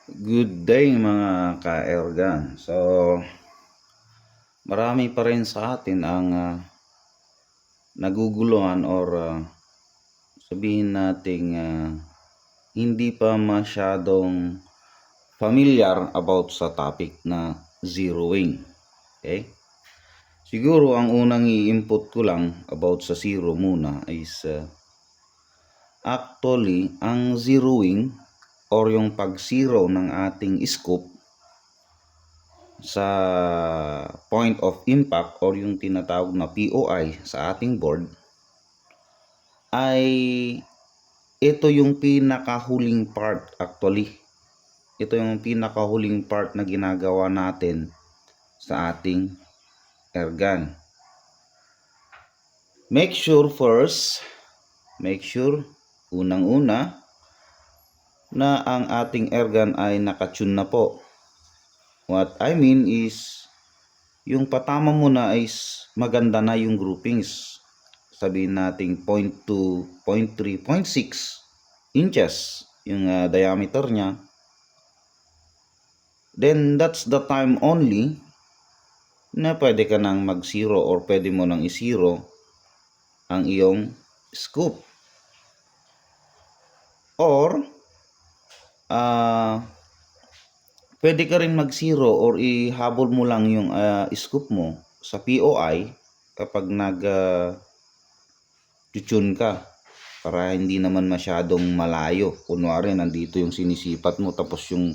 Good day mga ka-ergan. So, marami pa rin sa atin ang naguguluhan or sabihin nating hindi pa masyadong familiar about sa topic na zeroing. Okay? Siguro ang unang i-input ko lang about sa zero muna is actually ang zeroing or yung pag-zero ng ating scope sa point of impact or yung tinatawag na POI sa ating board ay ito yung pinakahuling part actually. Ito yung pinakahuling part na ginagawa natin sa ating ergan. Make sure unang-una na ang ating ergan ay nakatune na po. What I mean is yung patama mo na is maganda na yung groupings. Sabihin natin 0.2, 0.3, 0.6 inches yung diameter niya. Then that's the time only na pwede ka nang mag-zero or pwede mo nang i-zero ang iyong scoop. Or pwede ka rin mag-zero or ihabol mo lang yung scoop mo sa POI kapag nag-tune ka para hindi naman masyadong malayo. Kunwari nandito yung sinisipat mo tapos yung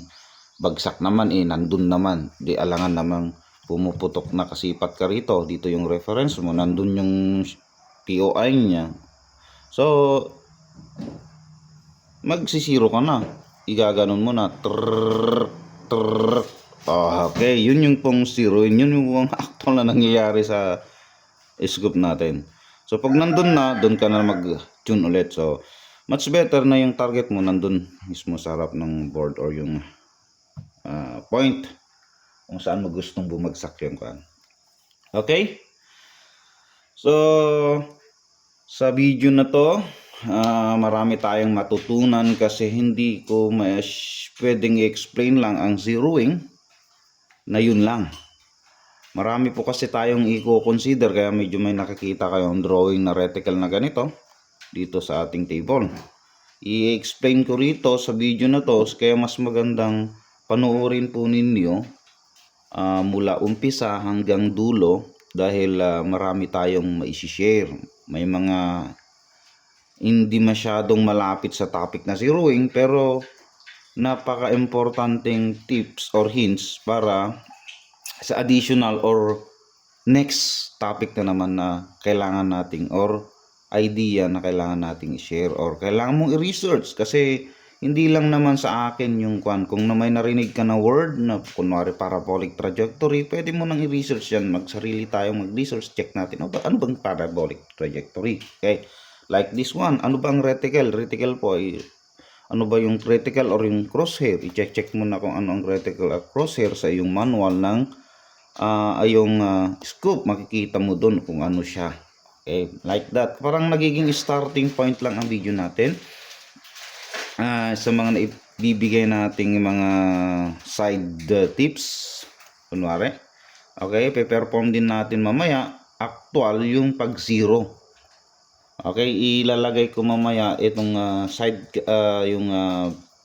bagsak naman nandun naman. Di alangan namang pumuputok na kasipat ka rito. Dito yung reference mo, nandun yung POI niya. So, magsisiro ka na. Igaganon mo na. Okay, yun yung pong zero. Yun yung actual na nangyayari sa scoop natin. So, pag nandun na, doon ka na mag-tune ulit. So, much better na yung target mo nandun mismo sa harap ng board or yung point kung saan mo gustong bumagsak yung kan. Okay? So, sa video na to, marami tayong matutunan kasi hindi ko pwedeng i-explain lang ang zeroing na yun lang. Marami po kasi tayong i-consider kaya medyo may nakikita kayong drawing na reticle na ganito dito sa ating table. I-explain ko rito sa video na to kaya mas magandang panoorin po ninyo mula umpisa hanggang dulo dahil marami tayong maisi-share. May mga hindi masyadong malapit sa topic na zeroing pero napaka-importanting tips or hints para sa additional or next topic na naman na kailangan nating or idea na kailangan nating i-share or kailangan mong i-research kasi hindi lang naman sa akin yung kung may narinig ka na word na kunwari parabolic trajectory, pwede mo nang i-research yan. Magsarili tayong mag-research, check natin ano bang parabolic trajectory. Okay, like this one, ano bang reticle? Reticle po ay ano ba yung reticle or yung crosshair? I-check mo na kung ano ang reticle at crosshair sa iyong manual ng scoop. Makikita mo dun kung ano siya. Okay, like that. Parang nagiging starting point lang ang video natin. Sa mga naibibigay nating mga side tips. Kunwari. Okay, pe-perform din natin mamaya actual yung pag-zero. Okay, ilalagay ko mamaya itong yung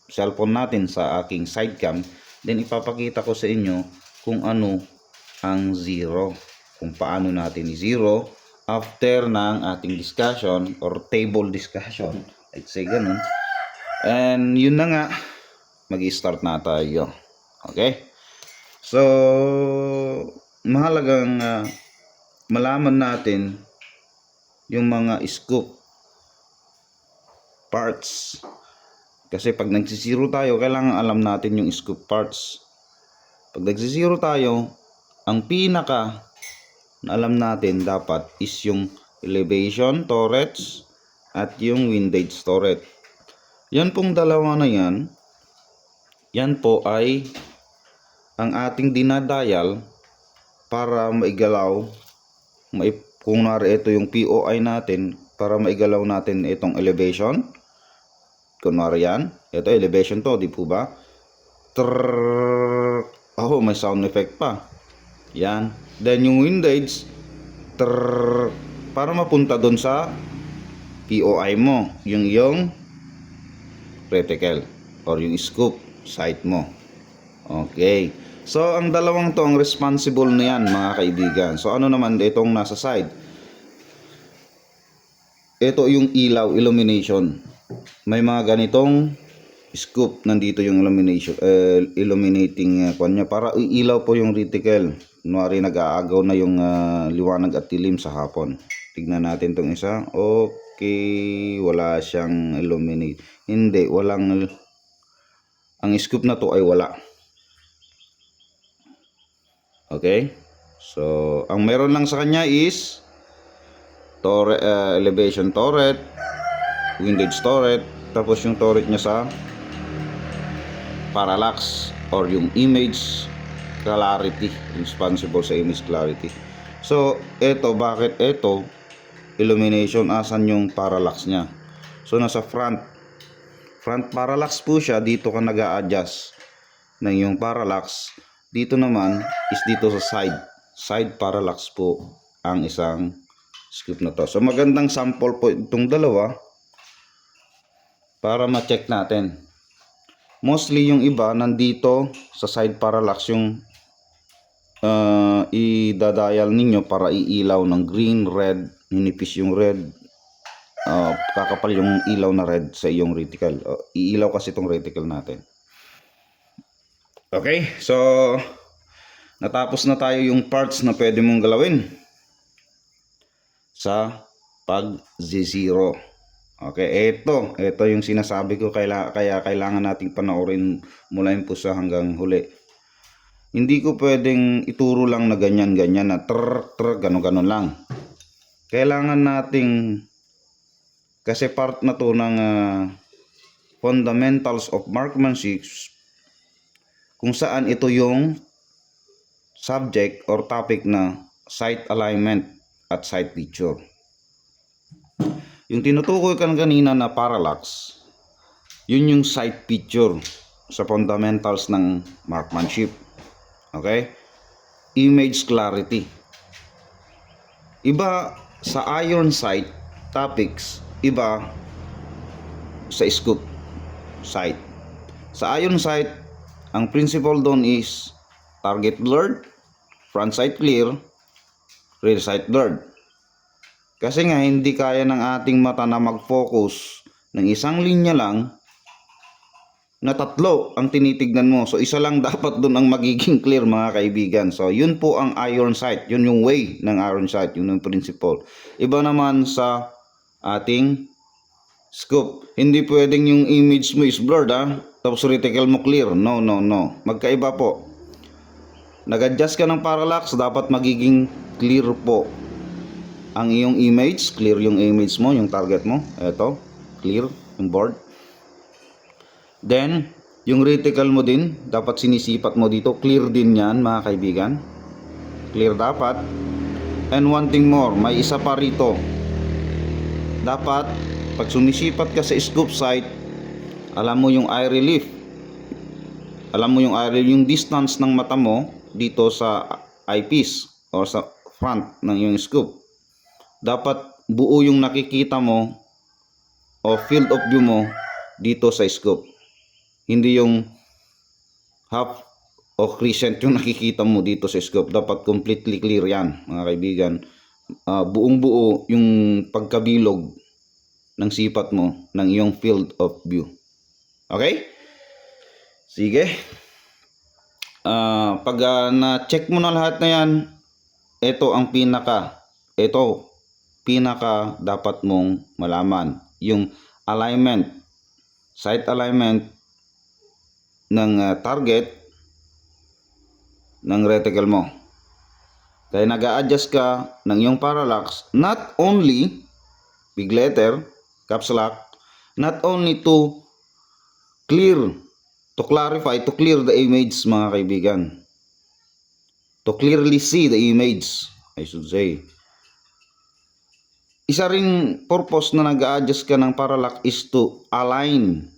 cellphone natin sa aking side cam. Then ipapakita ko sa inyo kung ano ang zero. Kung paano natin i-zero after ng ating discussion or table discussion. Let's say ganun. And yun na nga, mag-start na tayo. Okay? So, mahalagang malaman natin yung mga scoop parts. Kasi pag nagsisiro tayo, kailangan alam natin yung scoop parts. Pag nagsisiro tayo, ang pinaka na alam natin dapat is yung elevation turrets at yung windage turret. Yan pong dalawa na yan, yan po ay ang ating dinadial para maigalaw, kung nari ito yung POI natin, para maigalaw natin itong elevation. Kunwari yan, ito elevation to, di po ba? Trrrr. Oh, may sound effect pa. Yan. Then yung windage, trrrr, para mapunta doon sa POI mo, yung iyong reticle or yung scoop sight mo. Okay. So, ang dalawang to ang responsible na yan, mga kaibigan. So, ano naman itong nasa side? Ito yung ilaw, illumination. May mga ganitong scoop, nandito yung illumination, illuminating kanya para ilaw po yung reticle. Kunwari nag-aagaw na yung liwanag at dilim sa hapon. Tignan natin tong isa. Okay, wala siyang illuminate. Hindi, walang, ang scoop na to ay wala. Okay? So, ang meron lang sa kanya is elevation turret, windage turret, tapos yung turret niya sa parallax or yung image clarity, responsible sa image clarity. So, bakit ito illumination, asan yung parallax niya? So, nasa front parallax po siya, dito ka nag-a-adjust ng yung parallax. Dito naman is dito sa side parallax po ang isang scoop na to. So, magandang sample po itong dalawa para ma-check natin. Mostly yung iba nandito sa side parallax yung idadial ninyo para iilaw ng green, red, ninipis yung red, kakapal yung ilaw na red sa iyong reticle. Iilaw kasi itong reticle natin. Okay, so natapos na tayo yung parts na pwede mong galawin sa pag zero. Okay, ito yung sinasabi ko, kaya kailangan nating panoorin mula yung pusa hanggang huli. Hindi ko pwedeng ituro lang na ganyan na gano'n lang. Kailangan nating, kasi part na to ng fundamentals of marksmanship, kung saan ito yung subject or topic na sight alignment at sight picture. Yung tinutukoy kan kanina na parallax, yun yung sight picture sa fundamentals ng marksmanship. Okay? Image clarity. Iba sa iron sight topics, iba sa scope sight. Sa iron sight, ang principle doon is target blurred, front sight clear, rear sight blurred. Kasi nga hindi kaya ng ating mata na mag-focus ng isang linya lang na tatlo ang tinitignan mo. So isa lang dapat doon ang magiging clear, mga kaibigan. So yun po ang iron sight. Yun yung way ng iron sight. Yun yung principle. Iba naman sa ating scope. Hindi pwedeng yung image mo is blurred tapos reticle mo clear. No. Magkaiba po. Nag-adjust ka ng parallax, dapat magiging clear po ang iyong image. Clear yung image mo, yung target mo. Ito, clear yung board. Then, yung reticle mo din, dapat sinisipat mo dito. Clear din yan, mga kaibigan. Clear dapat. And one thing more, may isa pa rito. Dapat, pag sumisipat ka sa scope sight, alam mo yung eye relief. Alam mo yung eye relief, yung distance ng mata mo dito sa eyepiece or sa front ng yung scope. Dapat buo yung nakikita mo o field of view mo dito sa scope. Hindi yung half o crescent yung nakikita mo dito sa scope. Dapat completely clear yan, mga kaibigan. Buong buo yung pagkabilog ng sipat mo ng iyong field of view. Okay? Sige. Pag na-check mo na lahat na yan, ito pinaka dapat mong malaman. Yung alignment, sight alignment ng target ng reticle mo. Kaya nag-a-adjust ka ng iyong parallax, not only, big letter, caps lock, not only to clear, to clarify, to clear the image, mga kaibigan. To clearly see the image, I should say. Isa ring purpose na nag-a-adjust ka ng parallax is to align.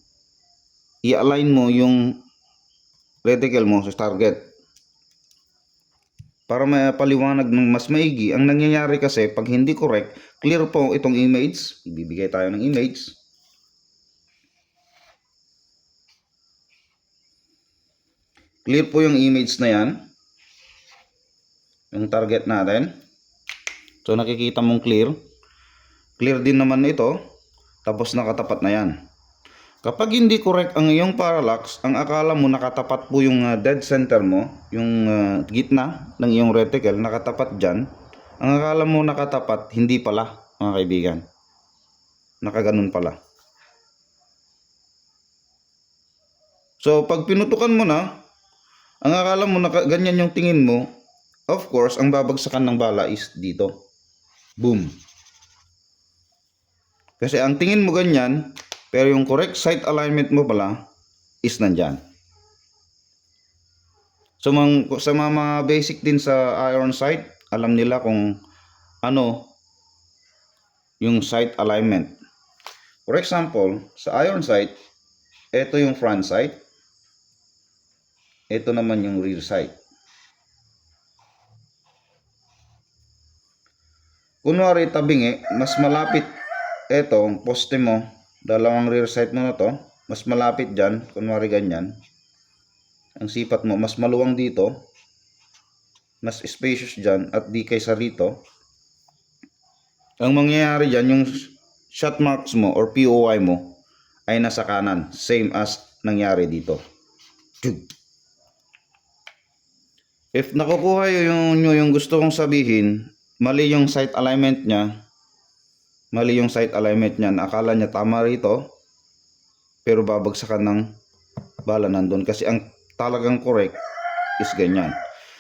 I-align mo yung reticle mo sa target. Para mapaliwanag ng mas maigi, ang nangyayari kasi pag hindi correct, clear po itong image. Ibibigay tayo ng image. Clear po yung image na yan. Yung target natin. So nakikita mong clear. Clear din naman ito. Tapos nakatapat na yan. Kapag hindi correct ang iyong parallax, ang akala mo nakatapat po yung dead center mo, yung gitna ng iyong reticle, nakatapat dyan. Ang akala mo nakatapat, hindi pala, mga kaibigan. Nakaganon pala. So, pag pinutukan mo na, ang akala mo ganyan yung tingin mo, of course, ang babagsakan ng bala is dito. Boom. Kasi ang tingin mo ganyan, pero yung correct sight alignment mo pala is nandyan. So sa mga basic din sa iron sight, alam nila kung ano yung sight alignment. For example, sa iron sight, ito yung front sight. Ito naman yung rear sight. Kunwari tabingi, mas malapit ito, poste mo, dalawang rear sight mo na to, mas malapit dyan, kunwari ganyan. Ang sipat mo, mas maluwang dito, mas spacious dyan, at di kaysa rito. Ang mangyayari dyan, yung shot marks mo or POI mo ay nasa kanan, same as nangyari dito. If nakukuha yung gusto kong sabihin, mali yung sight alignment niya, akala niya tama rito, pero babagsakan ng bala nandun kasi ang talagang correct is ganyan.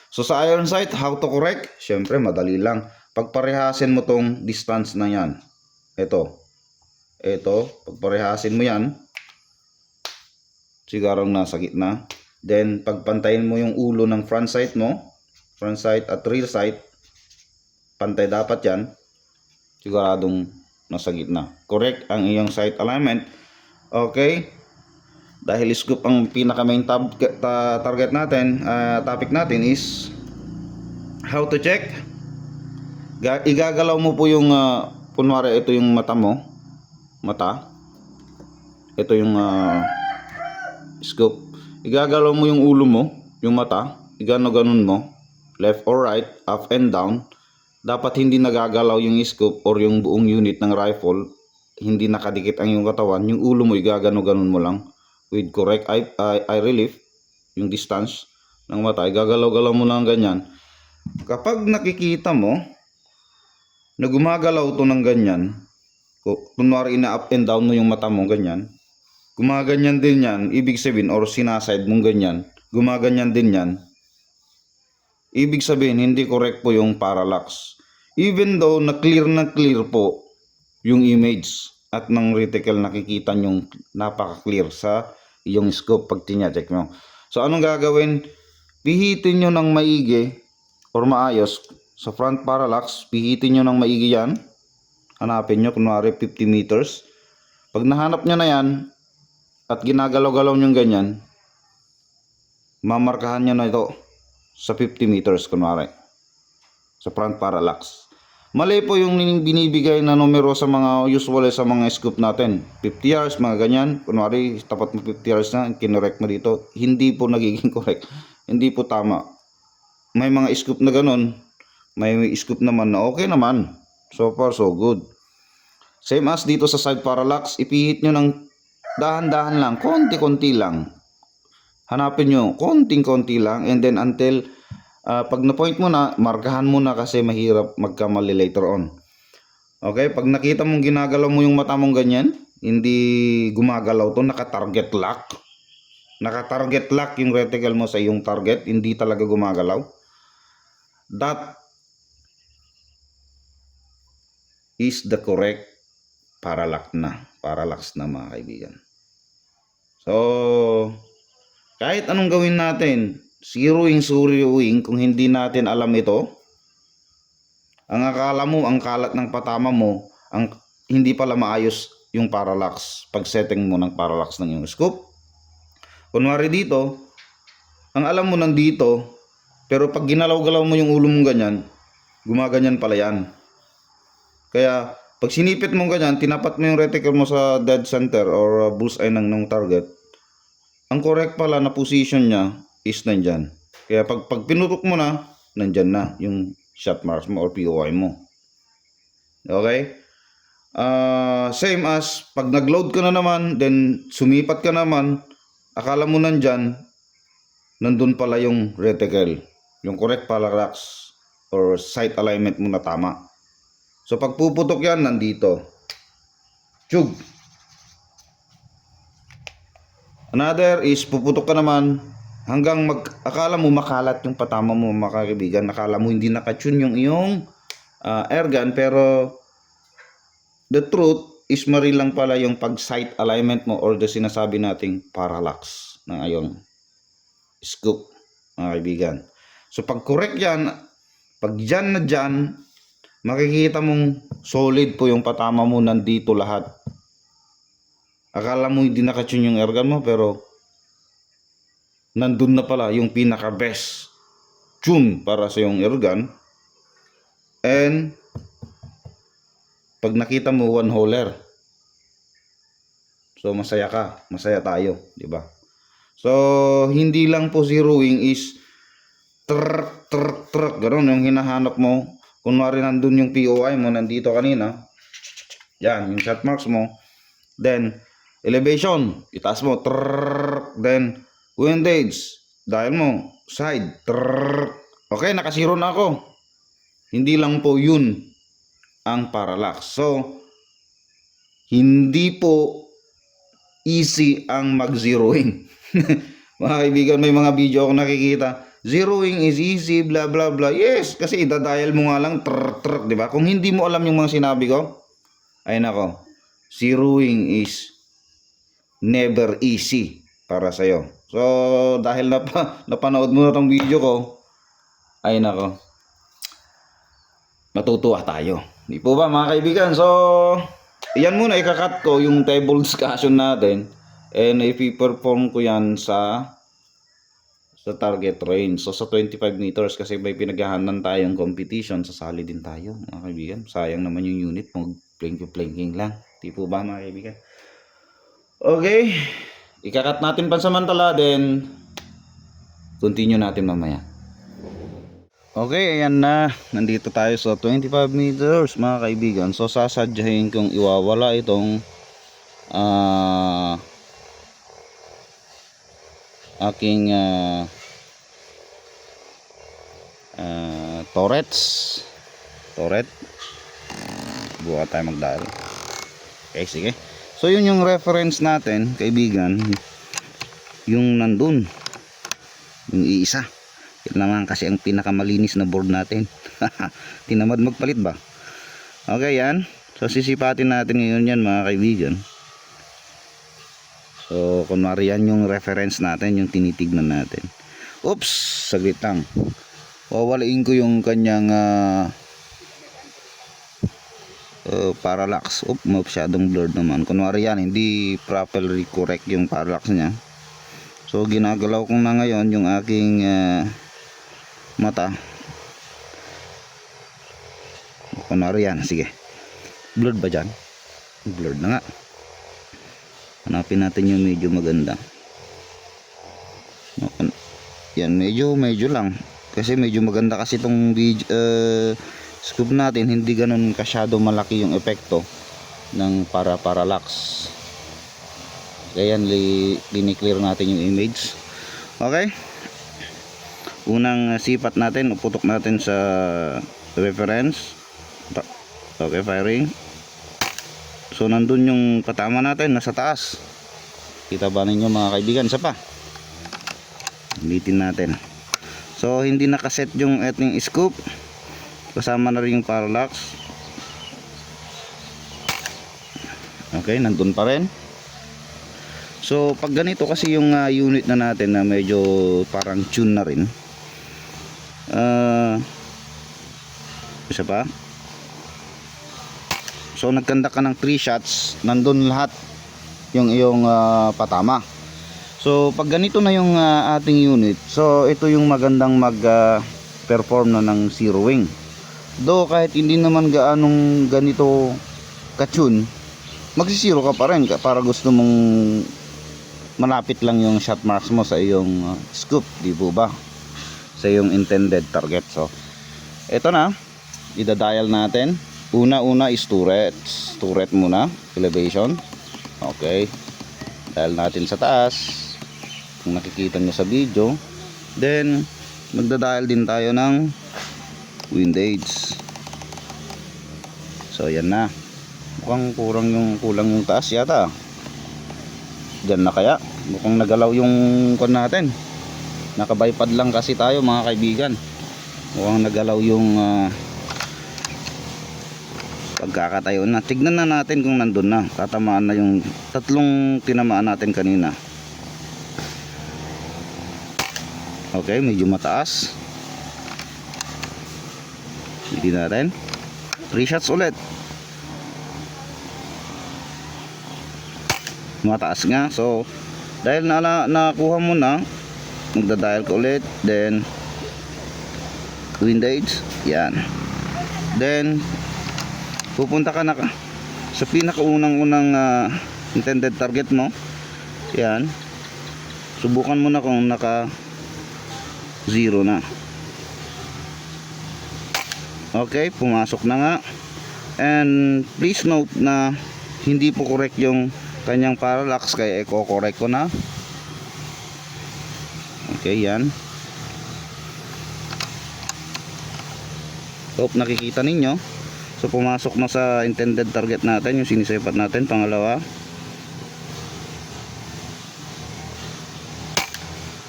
So sa iron sight, how to correct? Syempre madali lang. Pagparehasin mo tong distance na yan. Ito, pagparehasin mo yan, sigarong nasa gitna. Then pagpantayin mo yung ulo ng front sight mo, front sight at rear sight, pantay dapat yan, siguradong nasa gitna. Correct ang iyong sight alignment. Okay? Dahil scope ang pinaka main target natin, topic natin is how to check. Igagalaw mo po yung kunwari ito yung mata mo, ito yung scope. Igagalaw mo yung ulo mo, yung mata, igano-ganon mo, left or right, up and down. Dapat hindi nagagalaw yung scope or yung buong unit ng rifle, hindi nakadikit ang iyong katawan. Yung ulo mo igagano-ganon mo lang with correct eye relief, yung distance ng mata, igagalaw-galaw mo lang ganyan. Kapag nakikita mo na gumagalaw to ng ganyan, kunwari ina-up and down mo yung mata mo ganyan, gumaganyan din yan, ibig sabihin, or sinaside mong ganyan, gumaganyan din yan, ibig sabihin hindi correct po yung parallax. Even though na clear po yung image at ng reticle, nakikita nyong napaka-clear sa iyong scope pag tinya-check mo. So anong gagawin? Pihitin nyo ng maigi or maayos sa front parallax, pihitin nyo ng maigi yan. Hanapin nyo, kunwari 50 meters. Pag nahanap nyo na yan at ginagalaw-galaw nyo ganyan, mamarkahan nyo na ito sa 50 meters kunwari sa front parallax. Mali po yung binibigay na numero sa mga usually sa mga scope natin, 50 yards, mga ganyan. Kunwari tapat mo 50 yards na, kinorek mo dito, hindi po nagiging correct, hindi po tama. May mga scope na ganun, may scope naman na okay naman, so far so good. Same as dito sa side parallax, ipihit nyo ng dahan-dahan lang, konti-konti lang. Hanapin nyo, konting-konti lang, and then until pag na-point mo na, markahan mo na kasi mahirap magkamali later on. Okay, pag nakita mong ginagalaw mo yung mata mong ganyan, hindi gumagalaw to, naka-target lock. Naka-target lock yung reticle mo sa iyong target, hindi talaga gumagalaw. That is the correct parallax na mga kaibigan. So, kahit anong gawin natin, zeroing kung hindi natin alam ito, ang akala mo, ang kalat ng patama mo, ang hindi pala maayos yung parallax pag setting mo ng parallax ng yung scope. Kunwari dito, ang alam mo nandito, pero pag ginalaw-galaw mo yung ulo mong ganyan, gumaganyan pala yan. Kaya, pag sinipit mo ganyan, tinapat mo yung reticle mo sa dead center or bullseye ng target, ang correct pala na position niya is nandyan. Kaya pag pinutok mo na, nandyan na yung shot marks mo or POI mo. Okay? Same as pag nagload ka na naman, then sumipat ka naman, akala mo nandyan, nandun pala yung reticle. Yung correct parallax or sight alignment mo na tama. So pag puputok yan, nandito. Tiyug. Another is puputok ka naman hanggang akala mo makalat yung patama mo, mga kaibigan. Akala mo hindi nakatune yung iyong airgun, pero the truth is mali lang pala yung pag sight alignment mo or the sinasabi nating parallax ng ayong scope, mga kaibigan. So pag correct yan, pag dyan na dyan, makikita mong solid po yung patama mo, nandito lahat. Akala mo hindi nakatune yung airgun mo, pero nandun na pala yung pinaka best tune para sa yung airgun. And pag nakita mo one holer, so masaya ka, masaya tayo, di ba? So hindi lang po zeroing is trk ganoon yung hinahanap mo. Kunwari nandun yung POI mo, nandito kanina, yan yung shot marks mo, then elevation, itaas mo, then windage, dial mo, side, okay, nakasiro na ako. Hindi lang po yun ang parallax. So hindi po easy ang mag-zeroing. Mga kaibigan, may mga video ako nakikita, zeroing is easy, blah blah blah. Yes, kasi idadial mo nga lang, di ba? Kung hindi mo alam yung mga sinabi ko, ay nako, zeroing is never easy para sa'yo. So dahil napanood mo na tong video ko, ay nako, matutuwa tayo. Di po ba, mga kaibigan? So yan muna, ikakat ko yung table discussion natin, and ipi-perform ko yan sa target range. So sa 25 meters, kasi may pinaghahanan tayong competition, sasali din tayo, mga kaibigan. Sayang naman yung unit, mag-planking lang. Di po ba, mga kaibigan? Okay, ikakat natin pansamantala, then continue natin mamaya. Okay, ayan na, nandito tayo sa 25 meters, mga kaibigan. So sasadyahin kong iwawala itong aking turret. Buka tayo magdahil. Okay, sige. So yun yung reference natin, kaibigan, yung nandun, yung iisa. Yun naman kasi ang pinakamalinis na board natin. Tinamad magpalit ba? Okay, yan. So sisipatin natin ngayon yan, mga kaibigan. So kunwari yan yung reference natin, yung tinitignan natin. Oops, saglit lang. Wawalain ko yung kanyang parallax. Masyadong blurred naman. Kunwari yan, hindi properly correct yung parallax niya. So ginagalaw ko na ngayon yung aking mata. Kunwari yan, sige. Blurred ba dyan? Blurred na nga. Hanapin natin yung medyo maganda. Yan, medyo lang. Kasi medyo maganda kasi itong scope natin. Hindi ganun kasyado malaki yung epekto ng parallax. Kaya yan, liniclear natin yung image. Okay, unang sipat natin, uputok natin sa reference. Okay, firing. So nandun yung patama natin, nasa taas. Kita ba ninyo, mga kaibigan? Isa pa, ulitin natin. So hindi nakaset yung ating scope, kasama na rin yung parallax. Okay, nandun pa rin. So pag ganito kasi yung unit na natin na medyo parang tune na rin, isa pa. So nagkanda ka ng 3 shots, nandun lahat yung iyong patama. So pag ganito na yung ating unit, so ito yung magandang mag perform na ng zeroing. Though kahit hindi naman gaanong ganito ka-tune, magsisiro ka pa rin para gusto mong malapit lang yung shot marks mo sa iyong scoop, di po ba? Sa iyong intended target. So ito na, idadial natin. Una is turret muna, elevation. Okay, dial natin sa taas kung nakikita nyo sa video. Then magdadial din tayo ng windage. So yan na, mukhang kulang yung taas yata. Diyan na kaya, mukhang nagalaw yung kon natin. Nakabaypad lang kasi tayo mga kaibigan. Mukhang nagalaw yung pagkakatayo na. Tignan na natin kung nandun na. Tatamaan na yung tatlong tinamaan natin kanina. Okay, medyo mataas. Hindi natin 3 shots ulit. Mataas nga. So dahil nakuha mo na, magdadial ka ulit. Then windage, yan. Then pupunta ka na sa pinakaunang intended target mo. Yan, subukan mo na kung naka 0 na. Okay, pumasok na nga. And please note na hindi po correct yung kanyang parallax, kaya i-correct ko na. Okay, yan. Hope nakikita ninyo. So pumasok na sa intended target natin, yung sinisepat natin, pangalawa.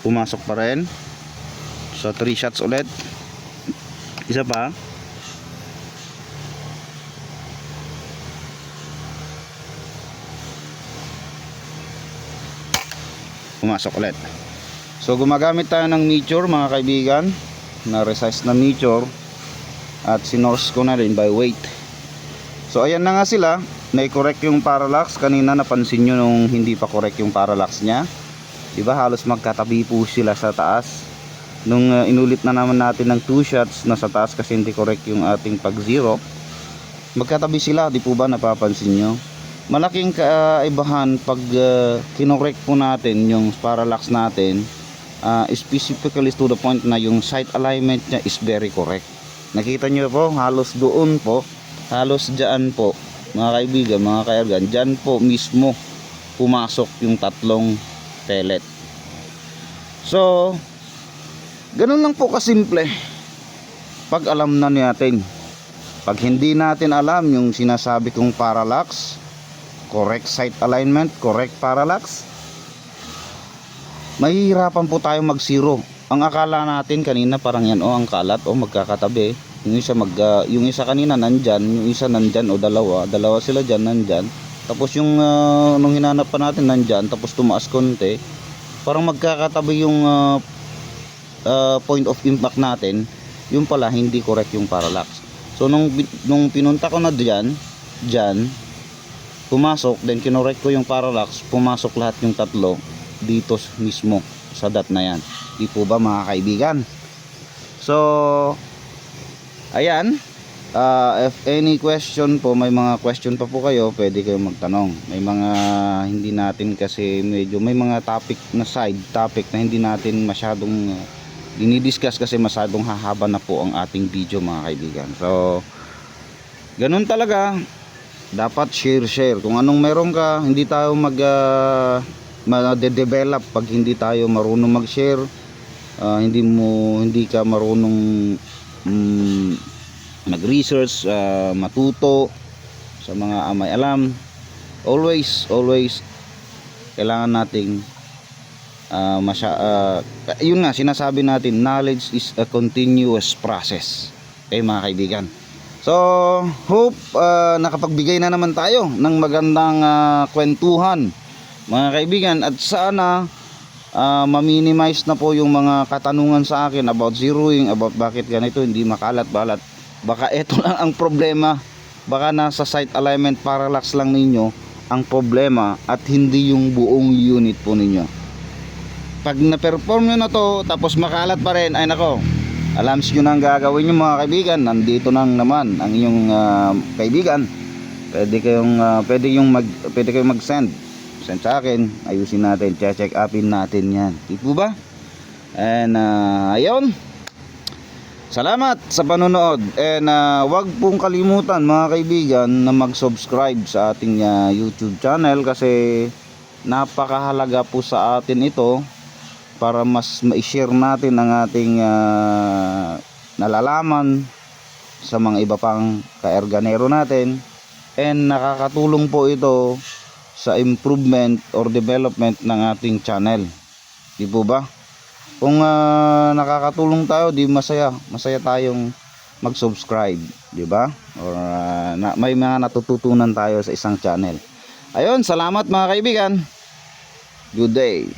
Pumasok pa rin. So 3 shots ulit. Isa pa. Pumasok ulit. So gumagamit tayo ng meteor mga kaibigan, na resize na meteor, at sinorse ko na rin by weight. So ayan na nga sila, na-correct yung parallax. Kanina napansin nyo nung hindi pa correct yung parallax nya, diba halos magkatabi po sila sa taas. Nung inulit na naman natin ng 2 shots na sa taas kasi hindi correct yung ating pag zero, magkatabi sila, di po ba napapansin nyo? Malaking kaibahan pag kinorek po natin yung parallax natin, specifically to the point na yung sight alignment nya is very correct. Nakita nyo po, halos doon po, halos dyan po mga kaibigan, mga kaergan, dyan po mismo pumasok yung tatlong pellet. So ganun lang po kasimple pag alam na natin. Pag hindi natin alam yung sinasabi kong parallax, correct sight alignment, correct parallax, mahihirapan po tayo mag zero. Ang akala natin kanina parang yan, ang kalat, magkakatabi. Yung isa kanina nandyan, yung isa nandyan, dalawa sila dyan, nandyan. Tapos yung nung hinanap pa natin nandyan, tapos tumaas konti, parang magkakatabi yung point of impact natin. Yung pala hindi correct yung parallax. So nung pinunta ko na dyan, pumasok, then kinorek ko yung parallax, pumasok lahat yung tatlo dito mismo sa dot na yan. Di po ba mga kaibigan? So ayan, if any question po, may mga question pa po kayo, pwede kayong magtanong. May mga hindi natin kasi medyo may mga topic na side topic na hindi natin masyadong dinidiscuss kasi masyadong hahaba na po ang ating video mga kaibigan. So ganun talaga, dapat share kung anong meron ka. Hindi tayo ma-develop pag hindi tayo marunong mag-share. Hindi ka marunong mag-research, matuto sa mga may alam. Always kailangan nating yun nga sinasabi natin, knowledge is a continuous process. Okay mga kaibigan, so hope nakapagbigay na naman tayo ng magandang kwentuhan mga kaibigan, at sana ma-minimize na po yung mga katanungan sa akin about zeroing, about bakit ganito hindi makalat-balat. Baka ito lang ang problema, baka nasa sight alignment parallax lang ninyo ang problema at hindi yung buong unit po ninyo. pag na-perform nyo na to tapos makalat pa rin, ay nako, alams nyo na ang gagawin nyo mga kaibigan. Nandito nang naman ang inyong kaibigan. Pwede kayong mag-send sa akin, ayusin natin, check upin natin yan, di po ba? And ayun, salamat sa panonood. And wag pong kalimutan mga kaibigan na mag-subscribe sa ating YouTube channel, kasi napakahalaga po sa atin ito para mas ma-share natin ang ating nalalaman sa mga iba pang kaerganero natin. And nakakatulong po ito sa improvement or development ng ating channel, di po ba? Kung nakakatulong tayo, di masaya tayong mag-subscribe, di ba? Or may mga natututunan tayo sa isang channel. Ayun, salamat mga kaibigan. Good day.